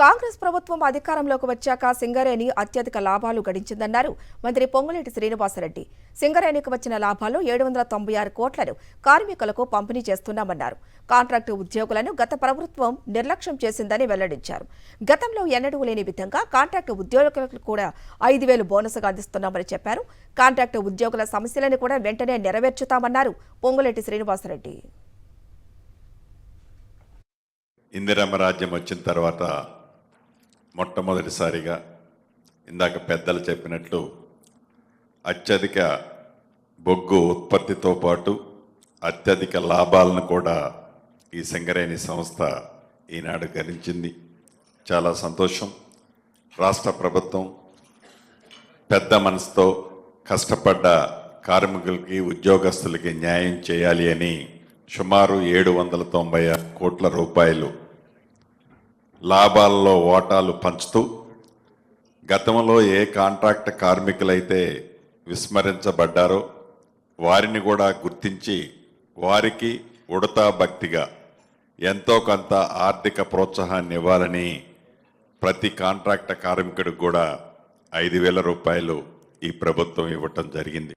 కాంగ్రెస్ ప్రభుత్వం అధికారంలోకి వచ్చాక సింగరేణి అత్యధిక లాభాలు గడించిందన్నారు మంత్రి పొంగులేటి శ్రీనివాసరెడ్డి. సింగరేణికి వచ్చిన లాభాలు 796 కోట్లను కార్మికులకు పంపిణీ చేస్తున్నామన్నారు. కాంట్రాక్టు ఉద్యోగులను గత ప్రభుత్వం నిర్లక్ష్యం చేసిందని వెల్లడించారు. గతంలో ఎన్నడూ లేని విధంగా కాంట్రాక్టు ఉద్యోగులకు కూడా 5,000 బోనస్గా అందిస్తున్నామని చెప్పారు. కాంట్రాక్టు ఉద్యోగుల సమస్యలను కూడా వెంటనే నెరవేర్చుతామన్నారు పొంగులేటి శ్రీనివాసరెడ్డి. ఇందిరమ్మ రాజ్యం వచ్చిన తర్వాత మొట్టమొదటిసారిగా ఇందాక పెద్దలు చెప్పినట్లు అత్యధిక బొగ్గు ఉత్పత్తితో పాటు అత్యధిక లాభాలను కూడా ఈ సింగరేణి సంస్థ ఈనాడు గణించింది. చాలా సంతోషం. రాష్ట్ర ప్రభుత్వం పెద్ద మనసుతో కష్టపడ్డ కార్మికులకి ఉద్యోగస్తులకి న్యాయం చేయాలి అని సుమారు 796 కోట్ల రూపాయలు లాభాల్లో ఓటాలు పంచుతూ గతంలో ఏ కాంట్రాక్ట్ కార్మికులైతే విస్మరించబడ్డారో వారిని కూడా గుర్తించి వారికి ఉడతా భక్తిగా ఎంతో కొంత ఆర్థిక ప్రోత్సాహాన్ని ఇవ్వాలని ప్రతి కాంట్రాక్ట్ కార్మికుడికి కూడా 5,000 రూపాయలు ఈ ప్రభుత్వం ఇవ్వటం జరిగింది.